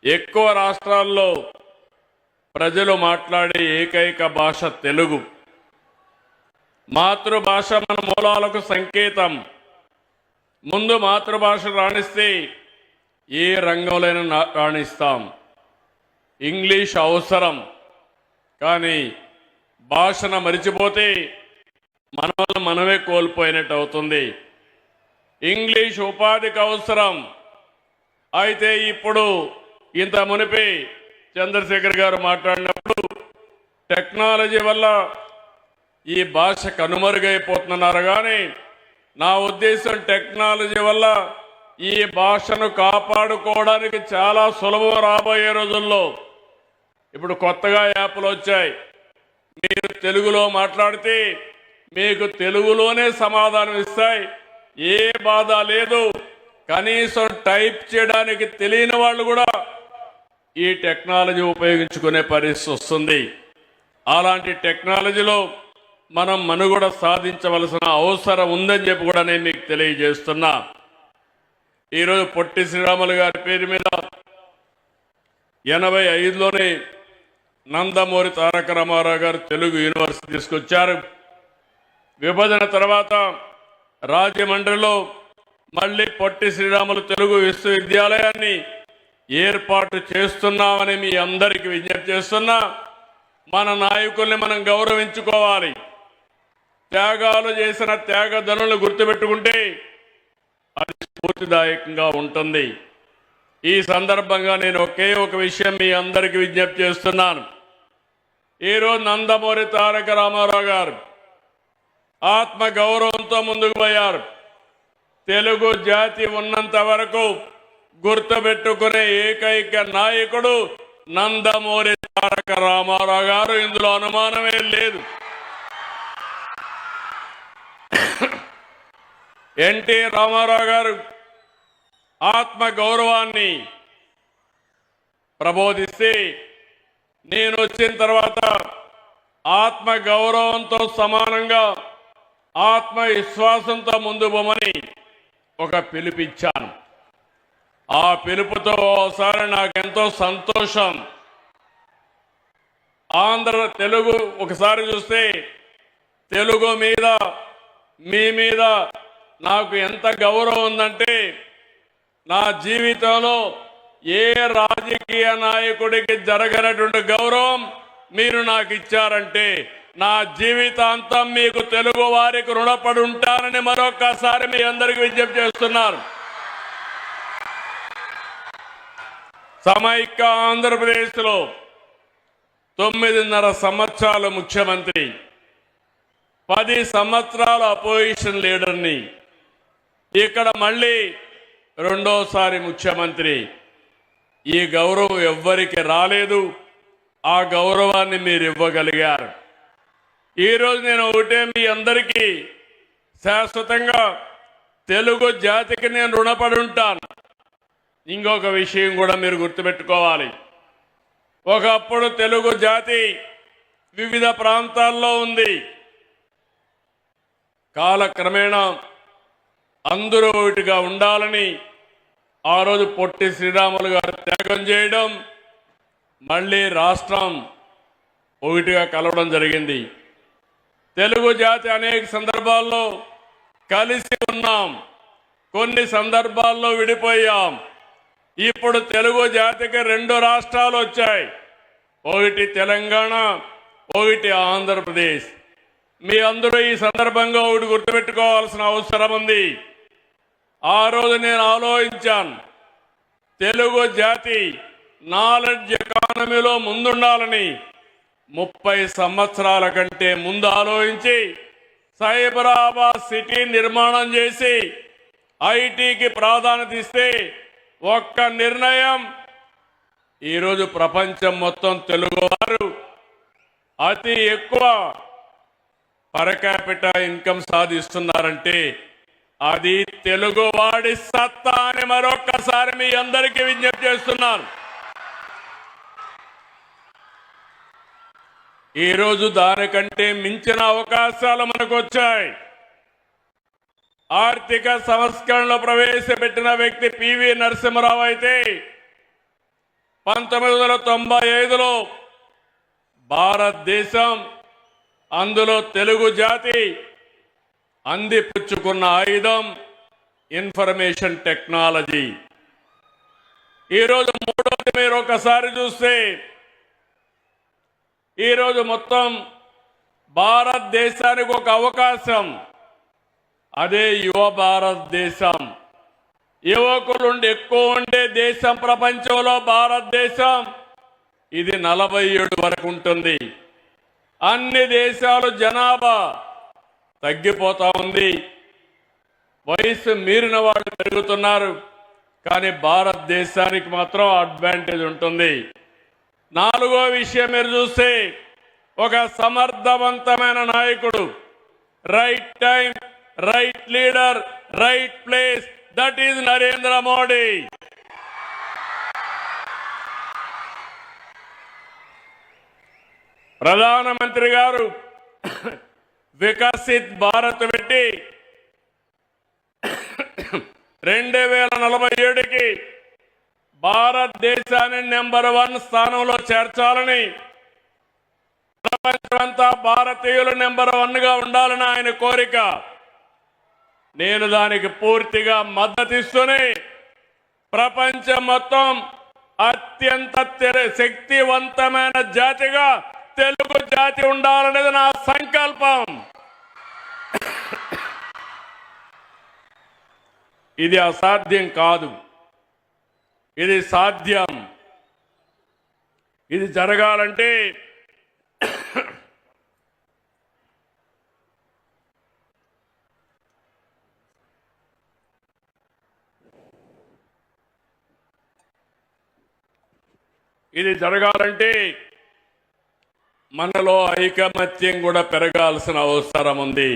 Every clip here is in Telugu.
ఎక్కువ రాష్ట్రాల్లో ప్రజలు మాట్లాడే ఏకైక భాష తెలుగు. మాతృభాష మన మూలాలకు సంకేతం. ముందు మాతృభాష రాణిస్తే ఏ రంగంలోనైనా రాణిస్తాం. ఇంగ్లీష్ అవసరం, కానీ భాషను మరిచిపోతే మనమే కోల్పోయినట్టు అవుతుంది. ఇంగ్లీష్ ఉపాధికి అవసరం. అయితే ఇప్పుడు ఇంత మునిపే చంద్రశేఖర్ గారు మాట్లాడినప్పుడు టెక్నాలజీ వల్ల ఈ భాష కనుమరుగైపోతున్నారు. కానీ నా ఉద్దేశం టెక్నాలజీ వల్ల ఈ భాషను కాపాడుకోవడానికి చాలా సులభం. రాబోయే రోజుల్లో ఇప్పుడు కొత్తగా యాప్లు వచ్చాయి. మీరు తెలుగులో మాట్లాడితే మీకు తెలుగులోనే సమాధానం ఇస్తాయి. ఏ బాధ లేదు. కనీసం టైప్ చేయడానికి తెలియని వాళ్ళు కూడా ఈ టెక్నాలజీ ఉపయోగించుకునే పరిస్థితి వస్తుంది. అలాంటి టెక్నాలజీలో మనం మనుగడ సాధించవలసిన అవసరం ఉందని చెప్పి కూడా నేను మీకు తెలియజేస్తున్నా. ఈరోజు పొట్టి శ్రీరాములు గారి పేరు మీద 85లోనే నందమూరి తారక రామారావు గారు తెలుగు యూనివర్సిటీ తీసుకొచ్చారు. విభజన తర్వాత రాజమండ్రిలో మళ్ళీ పొట్టి శ్రీరాములు తెలుగు విశ్వవిద్యాలయాన్ని ఏర్పాటు చేస్తున్నామని మీ అందరికీ విజ్ఞప్తి చేస్తున్నా. మన నాయకుల్ని మనం గౌరవించుకోవాలి. త్యాగాలు చేసిన త్యాగధనులను గుర్తుపెట్టుకుంటే అది స్ఫూర్తిదాయకంగా ఉంటుంది. ఈ సందర్భంగా నేను ఒకే ఒక విషయం మీ అందరికీ విజ్ఞప్తి చేస్తున్నాను. ఈరోజు నందమూరి తారక రామారావు గారు ఆత్మ గౌరవంతో ముందుకు పోయారు. తెలుగు జాతి ఉన్నంత వరకు గుర్తుపెట్టుకునే ఏకైక నాయకుడు నందమూరి తారక రామారావు గారు. ఇందులో అనుమానమే లేదు. ఎన్టీ రామారావు గారు ఆత్మ గౌరవాన్ని ప్రబోధిస్తే నేను వచ్చిన తర్వాత ఆత్మ గౌరవంతో సమానంగా ఆత్మవిశ్వాసంతో ముందు పోమని ఒక పిలుపిచ్చాను. ఆ పిలుపుతో ఓసారి నాకెంతో సంతోషం. తెలుగు ఒకసారి చూస్తే తెలుగు మీద మీ మీద నాకు ఎంత గౌరవం ఉందంటే, నా జీవితంలో ఏ రాజకీయ నాయకుడికి జరగనటువంటి గౌరవం మీరు నాకు ఇచ్చారంటే నా జీవితాంతం మీకు తెలుగు వారికి రుణపడి ఉంటానని మరొకసారి మీ అందరికీ విజ్ఞప్తి చేస్తున్నారు. సమైక్య ఆంధ్రప్రదేశ్లో 9.5 సంవత్సరాలు ముఖ్యమంత్రి, 10 సంవత్సరాలు అపోజిషన్ లీడర్ని, ఇక్కడ మళ్ళీ రెండోసారి ముఖ్యమంత్రి. ఈ గౌరవం ఎవ్వరికి రాలేదు. ఆ గౌరవాన్ని మీరు ఇవ్వగలిగారు. ఈరోజు నేను ఒకటే మీ అందరికీ శాశ్వతంగా తెలుగు జాతికి నేను రుణపడి ఉంటాను. ఇంకొక విషయం కూడా మీరు గుర్తుపెట్టుకోవాలి. ఒకప్పుడు తెలుగు జాతి వివిధ ప్రాంతాల్లో ఉంది. కాలక్రమేణా అందరూ ఒకటిగా ఉండాలని ఆ రోజు పొట్టి శ్రీరాములు గారు త్యాగం చేయడం, మళ్ళీ రాష్ట్రం ఒకటిగా కలవడం జరిగింది. తెలుగు జాతి అనేక సందర్భాల్లో కలిసి ఉన్నాం, కొన్ని సందర్భాల్లో విడిపోయాం. ఇప్పుడు తెలుగు జాతికి 2 రాష్ట్రాలు వచ్చాయి. ఒకటి తెలంగాణ, ఒకటి ఆంధ్రప్రదేశ్. మీ అందరూ ఈ సందర్భంగా ఒకటి గుర్తుపెట్టుకోవాల్సిన అవసరం ఉంది. ఆ రోజు నేను ఆలోచించాను, తెలుగు జాతి నాలెడ్జ్ ఎకానమీలో ముందుండాలని 30 సంవత్సరాల కంటే ముందు ఆలోచించి సైబరాబాద్ సిటీ నిర్మాణం చేసి ఐటీకి ప్రాధాన్యత ఇస్తే ఒక్క నిర్ణయం ఈరోజు ప్రపంచం మొత్తం తెలుగువారు అతి ఎక్కువ పర్ క్యాపిటల్ ఇన్కమ్ సాధిస్తున్నారంటే అది తెలుగువాడి సత్తా అని మరొక్కసారి మీ అందరికీ విజ్ఞప్తి చేస్తున్నాను. ఈరోజు దానికంటే మించిన అవకాశాలు మనకు వచ్చాయి. ఆర్థిక సంస్కరణలు ప్రవేశపెట్టిన వ్యక్తి పివి నరసింహారావు అయితే 1995లో భారతదేశం, అందులో తెలుగు జాతి అందిపుచ్చుకున్న ఆయుధం ఇన్ఫర్మేషన్ టెక్నాలజీ. ఈరోజు మూడోది మీరు ఒకసారి చూస్తే, ఈరోజు మొత్తం భారతదేశానికి ఒక అవకాశం, అదే యువ భారతదేశం. యువకులు ఎక్కువ ఉండే దేశం ప్రపంచంలో భారతదేశం. ఇది 47 వరకు ఉంటుంది. అన్ని దేశాలు జనాభా తగ్గిపోతా ఉంది, వయసు మీరిన వాళ్ళు పెరుగుతున్నారు. కానీ భారతదేశానికి మాత్రం అడ్వాంటేజ్ ఉంటుంది. నాలుగో విషయం మీరు చూస్తే, ఒక సమర్థవంతమైన నాయకుడు, right time, right leader, right place, that is Narendra Modi. ప్రధానమంత్రి గారు వికసిత్ భారత్ పెట్టి 2047కి భారతదేశాన్ని నెంబర్ 1 స్థానంలో చేర్చాలని, ప్రపంచమంతా భారతీయులు నెంబర్ 1గా ఉండాలని ఆయన కోరిక. నేను దానికి పూర్తిగా మద్దతిస్తూనే ప్రపంచం మొత్తం అత్యంత శక్తివంతమైన జాతిగా తెలుగు జాతి ఉండాలనేది నా సంకల్పం. ఇది అసాధ్యం కాదు, ఇది సాధ్యం. ఇది జరగాలంటే మనలో ఐకమత్యం కూడా పెరగాల్సిన అవసరం ఉంది.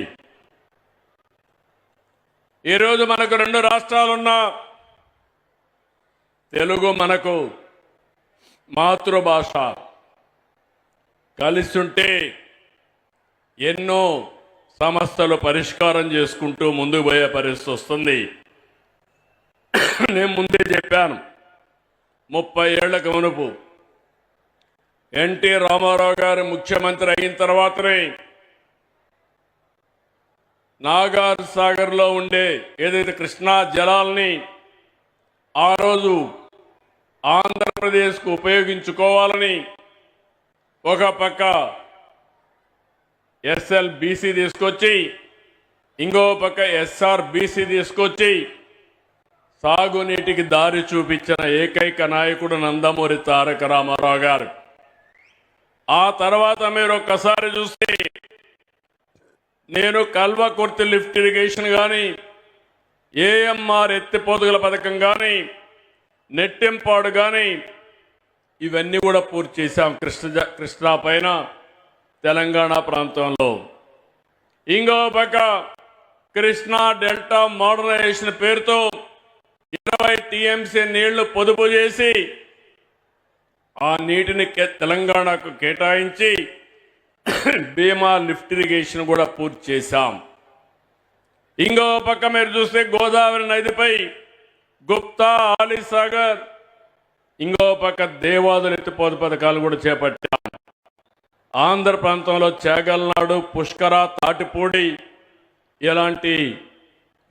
ఈరోజు మనకు 2 రాష్ట్రాలున్నా తెలుగు మనకు మాతృభాష. కలిసి ఉంటే ఎన్నో సమస్యలు పరిష్కారం చేసుకుంటూ ముందుకు పోయే పరిస్థితి వస్తుంది. నేను ముందే చెప్పాను, 30 ఏళ్లకు మునుపు ఎన్టీ రామారావు గారు ముఖ్యమంత్రి అయిన తర్వాతనే నాగార్ సాగర్లో ఉండే ఏదైతే కృష్ణా జలాల్ని ఆ రోజు ఆంధ్రప్రదేశ్కు ఉపయోగించుకోవాలని ఒక పక్క ఎస్ఎల్బీసీ తీసుకొచ్చి, ఇంకో పక్క ఎస్ఆర్బీసీ తీసుకొచ్చి సాగునీటికి దారి చూపించిన ఏకైక నాయకుడు నందమూరి తారక రామారావు గారు. ఆ తర్వాత మీరు ఒక్కసారి చూస్తే, నేను కల్వకుర్తి లిఫ్ట్ ఇరిగేషన్ కానీ, ఏఎంఆర్ ఎత్తిపోతుగల పథకం కానీ, నెట్టింపాడు కానీ, ఇవన్నీ కూడా పూర్తి చేశాం కృష్ణా పైన తెలంగాణ ప్రాంతంలో. ఇంకో పక్క కృష్ణా డెల్టా మోడర్నైజేషన్ పేరుతో 20 టీఎంసీ నీళ్లు పొదుపు చేసి ఆ నీటిని తెలంగాణకు కేటాయించి భీమా లిఫ్ట్ ఇరిగేషన్ కూడా పూర్తి చేశాం. ఇంకో పక్క మీరు చూస్తే గోదావరి నదిపై గుప్తా, ఆలీసాగర్, ఇంకో పక్క దేవాదులు ఎత్తిపోతు పథకాలు కూడా చేపట్టాం. ఆంధ్ర ప్రాంతంలో చేగల్నాడు, పుష్కర, తాటిపూడి ఇలాంటి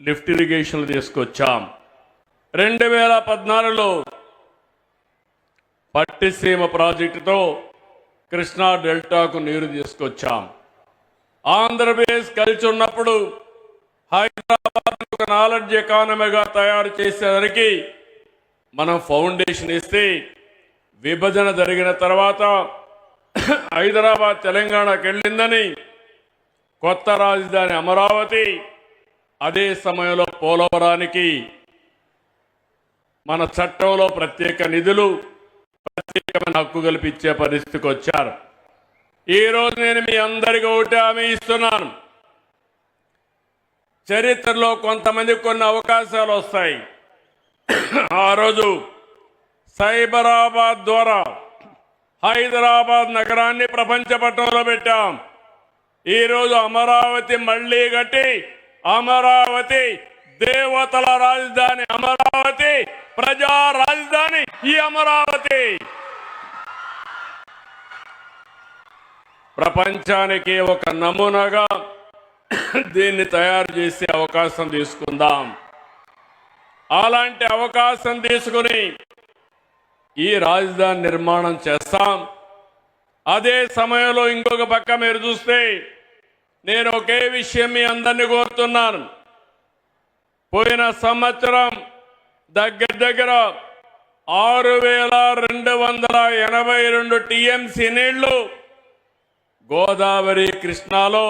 లిఫ్ట్ ఇరిగేషన్లు తీసుకొచ్చాం. 2014లో పట్టిసీమ ప్రాజెక్టుతో కృష్ణా డెల్టాకు నీరు తీసుకొచ్చాం. ఆంధ్రప్రదేశ్ కలిసి ఉన్నప్పుడు హైదరాబాద్ ఒక నాలెడ్జ్ ఎకానమీగా తయారు చేసేసరికి మనం ఫౌండేషన్ ఇస్తే, విభజన జరిగిన తర్వాత హైదరాబాద్ తెలంగాణకు వెళ్ళిందని కొత్త రాజధాని అమరావతి, అదే సమయంలో పోలవరానికి మన చట్టంలో ప్రత్యేక నిధులు, ప్రత్యేకమైన హక్కు కల్పించే పరిస్థితికి వచ్చారు. ఈరోజు నేను మీ అందరికీ ఒకటి హామీ ఇస్తున్నాను, చరిత్రలో కొంతమందికి కొన్ని అవకాశాలు వస్తాయి. ఆ రోజు సైబరాబాద్ ద్వారా హైదరాబాద్ నగరాన్ని ప్రపంచ పట్టణంలో పెట్టాం. ఈరోజు అమరావతి మళ్లీ కట్టి, అమరావతి దేవతల రాజధాని, అమరావతి ప్రజా రాజధాని ఈ అమరావతి. ప్రపంచానికి ఒక నమూనాగా దీన్ని తయారు చేసే అవకాశం తీసుకుందాం. అలాంటి అవకాశం తీసుకుని ఈ రాజధాని నిర్మాణం చేస్తాం. అదే సమయంలో ఇంకొక పక్క మీరు చూస్తే నేను ఒకే విషయం మీ అందరినీ కోరుతున్నాను. పోయిన సంవత్సరం దగ్గర 6,282 టీఎంసీ నీళ్లు గోదావరి కృష్ణాలో